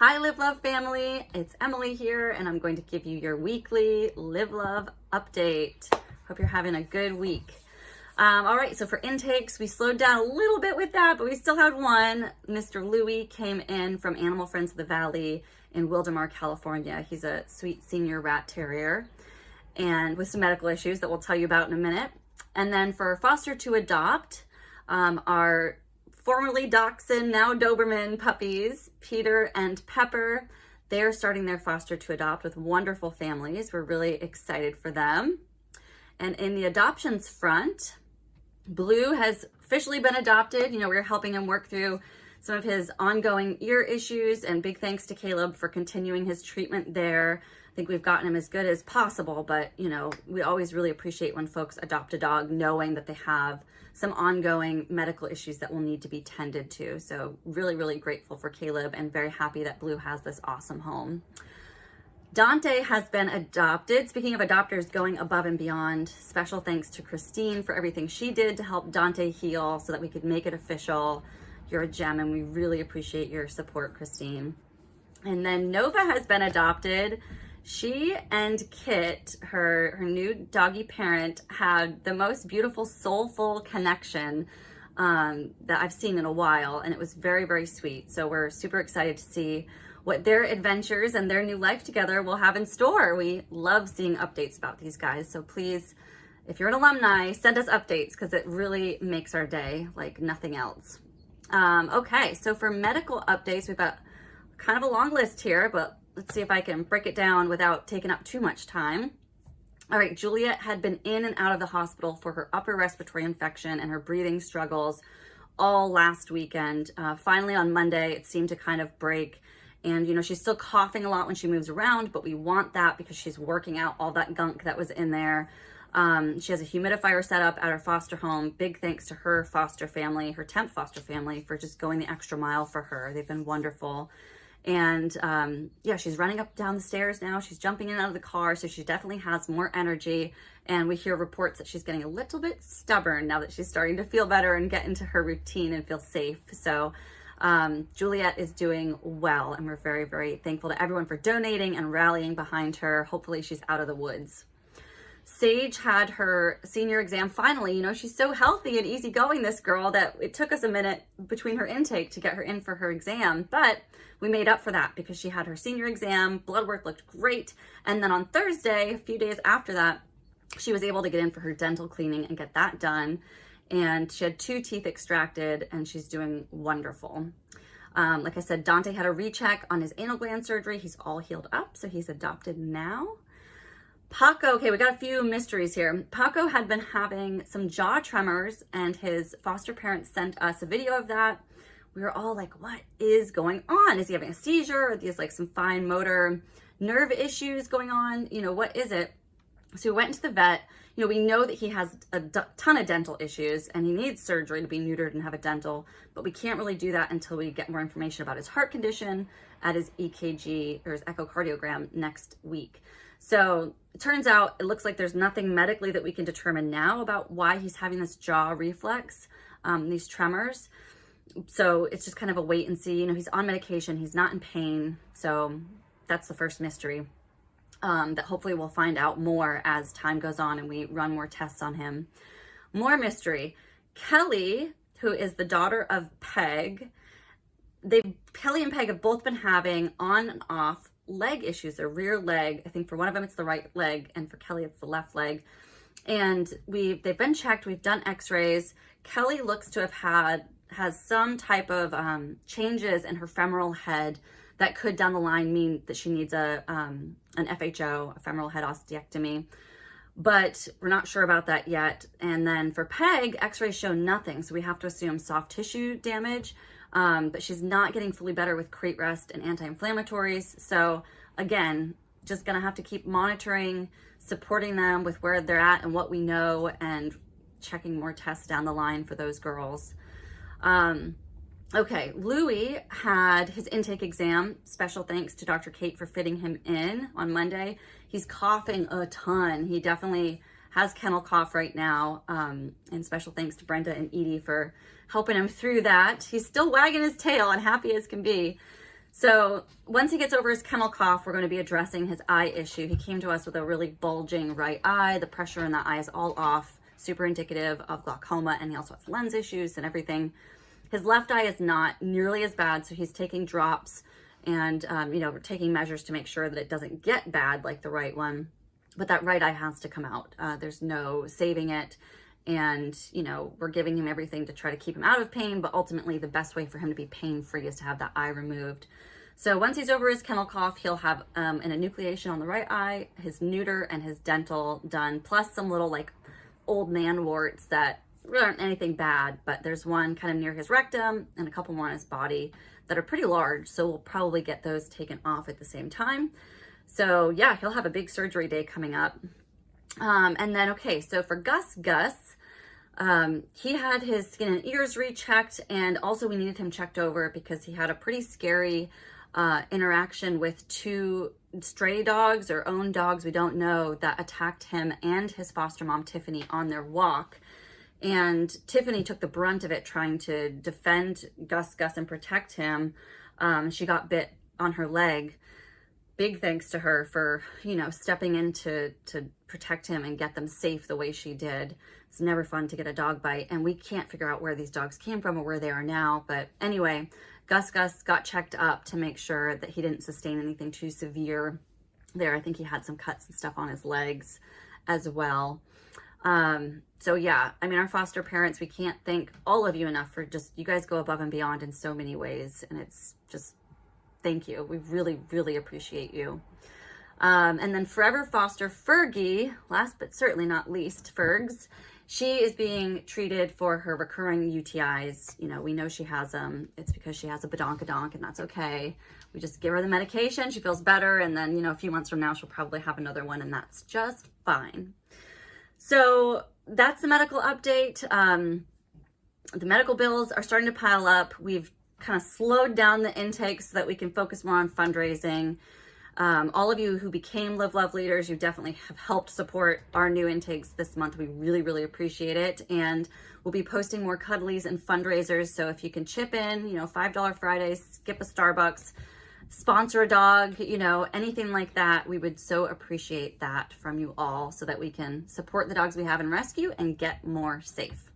Hi, Live Love family. It's Emily here, and I'm going to give you your weekly Live Love update. Hope you're having a good week. All right, so for intakes, we slowed down a little bit with that, but we still had one. Mr. Louie came in from Animal Friends of the Valley in Wildomar, California. He's a sweet senior rat terrier and with some medical issues that we'll tell you about in a minute. And then for foster to adopt, our formerly Dachshund, now Doberman puppies, Peter and Pepper, they're starting their foster to adopt with wonderful families. We're really excited for them. And in the adoptions front, Blue has officially been adopted. You know, we're helping him work through some of his ongoing ear issues, and big thanks to Caleb for continuing his treatment there. I think we've gotten him as good as possible, but you know, we always really appreciate when folks adopt a dog knowing that they have some ongoing medical issues that will need to be tended to. So really, really grateful for Caleb and very happy that Blue has this awesome home. Dante has been adopted. Speaking of adopters going above and beyond, special thanks to Christine for everything she did to help Dante heal so that we could make it official. You're a gem and we really appreciate your support, Christine. And then Nova has been adopted. She and Kit, her new doggy parent, had the most beautiful, soulful connection that I've seen in a while, and it was very, very sweet. So we're super excited to see what their adventures and their new life together will have in store. We love seeing updates about these guys, so please, if you're an alumni, send us updates because it really makes our day like nothing else. Okay, so for medical updates, we've got kind of a long list here, but let's see if I can break it down without taking up too much time. All right, Juliet had been in and out of the hospital for her upper respiratory infection and her breathing struggles all last weekend. Finally on Monday, it seemed to kind of break. And you know, she's still coughing a lot when she moves around, but we want that because she's working out all that gunk that was in there. She has a humidifier set up at her foster home. Big thanks to her foster family, her temp foster family, for just going the extra mile for her. They've been wonderful. And yeah, she's running up down the stairs now. She's jumping in and out of the car, so she definitely has more energy. And we hear reports that she's getting a little bit stubborn now that she's starting to feel better and get into her routine and feel safe. So Juliet is doing well, and we're very, very thankful to everyone for donating and rallying behind her. Hopefully she's out of the woods. Sage had her senior exam finally. You know, she's so healthy and easygoing, this girl, that it took us a minute between her intake to get her in for her exam, but we made up for that because she had her senior exam, blood work looked great, and then on Thursday, a few days after that, she was able to get in for her dental cleaning and get that done, and she had 2 teeth extracted, and she's doing wonderful. Like I said, Dante had a recheck on his anal gland surgery. He's all healed up, so he's adopted now. Paco, okay, we got a few mysteries here. Paco had been having some jaw tremors, and his foster parents sent us a video of that. We were all like, what is going on? Is he having a seizure? Are these like some fine motor nerve issues going on? You know, what is it? So we went into the vet. You know, we know that he has a ton of dental issues and he needs surgery to be neutered and have a dental, but we can't really do that until we get more information about his heart condition at his EKG or his echocardiogram next week. So it turns out it looks like there's nothing medically that we can determine now about why he's having this jaw reflex, these tremors. So it's just kind of a wait and see. You know, he's on medication, he's not in pain. So that's the first mystery that hopefully we'll find out more as time goes on and we run more tests on him. More mystery. Kelly, who is the daughter of Peg, Kelly and Peg have both been having on and off leg issues, their rear leg. I think for one of them it's the right leg, and for Kelly it's the left leg. And they've been checked, we've done x-rays. Kelly looks to have has some type of changes in her femoral head that could down the line mean that she needs an FHO, a femoral head osteectomy. But we're not sure about that yet. And then for Peg, x-rays show nothing, so we have to assume soft tissue damage. But she's not getting fully better with crate rest and anti-inflammatories. So again, just gonna have to keep monitoring, supporting them with where they're at and what we know, and checking more tests down the line for those girls. Okay, Louie had his intake exam. Special thanks to Dr. Kate for fitting him in on Monday. He's coughing a ton. He definitely has kennel cough right now. And special thanks to Brenda and Edie for helping him through that. He's still wagging his tail and happy as can be. So once he gets over his kennel cough, we're going to be addressing his eye issue. He came to us with a really bulging right eye. The pressure in that eye is all off, super indicative of glaucoma, and he also has lens issues and everything. His left eye is not nearly as bad, so he's taking drops and, we're taking measures to make sure that it doesn't get bad like the right one. But that right eye has to come out. There's no saving it. And, we're giving him everything to try to keep him out of pain, but ultimately the best way for him to be pain-free is to have that eye removed. So once he's over his kennel cough, he'll have an enucleation on the right eye, his neuter and his dental done, plus some little like old man warts that aren't anything bad, but there's one kind of near his rectum and a couple more on his body that are pretty large. So we'll probably get those taken off at the same time. So yeah, he'll have a big surgery day coming up. And then, okay, so for GusGus, he had his skin and ears rechecked, and also we needed him checked over because he had a pretty scary interaction with 2 stray dogs or own dogs, we don't know, that attacked him and his foster mom, Tiffany, on their walk. And Tiffany took the brunt of it trying to defend GusGus and protect him. She got bit on her leg. Big thanks to her for, stepping in to protect him and get them safe the way she did. It's never fun to get a dog bite, and we can't figure out where these dogs came from or where they are now. But anyway, GusGus got checked up to make sure that he didn't sustain anything too severe there. I think he had some cuts and stuff on his legs as well. So yeah, our foster parents, we can't thank all of you enough for you guys go above and beyond in so many ways. And it's just, thank you. We really, really appreciate you. And then forever foster Fergie, last but certainly not least, Fergs. She is being treated for her recurring UTIs. We know she has them. It's because she has a badonkadonk, and that's okay. We just give her the medication. She feels better. And then, a few months from now, she'll probably have another one, and that's just fine. So that's the medical update. The medical bills are starting to pile up. We've kind of slowed down the intake so that we can focus more on fundraising. All of you who became Live Love leaders, you definitely have helped support our new intakes this month. We really, really appreciate it. And we'll be posting more cuddlies and fundraisers. So if you can chip in, $5 Fridays, skip a Starbucks, sponsor a dog, anything like that, we would so appreciate that from you all so that we can support the dogs we have in rescue and get more safe.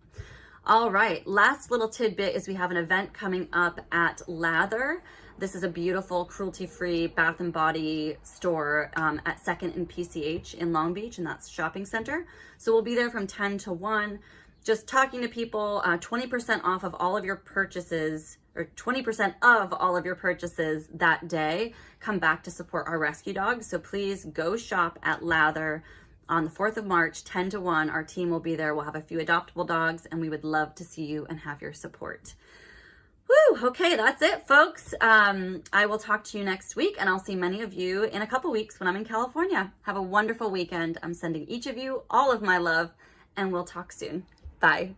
All right, last little tidbit is we have an event coming up at Lather. This is a beautiful cruelty-free bath and body store at 2nd and PCH in Long Beach, and that's shopping center. So we'll be there from 10 to 1, just talking to people, 20% off of all of your purchases, or 20% of all of your purchases that day come back to support our rescue dogs. So please go shop at Lather on the 4th of March, 10 to 1. Our team will be there. We'll have a few adoptable dogs, and we would love to see you and have your support. Woo, okay, that's it, folks. I will talk to you next week, and I'll see many of you in a couple weeks when I'm in California. Have a wonderful weekend. I'm sending each of you all of my love, and we'll talk soon. Bye.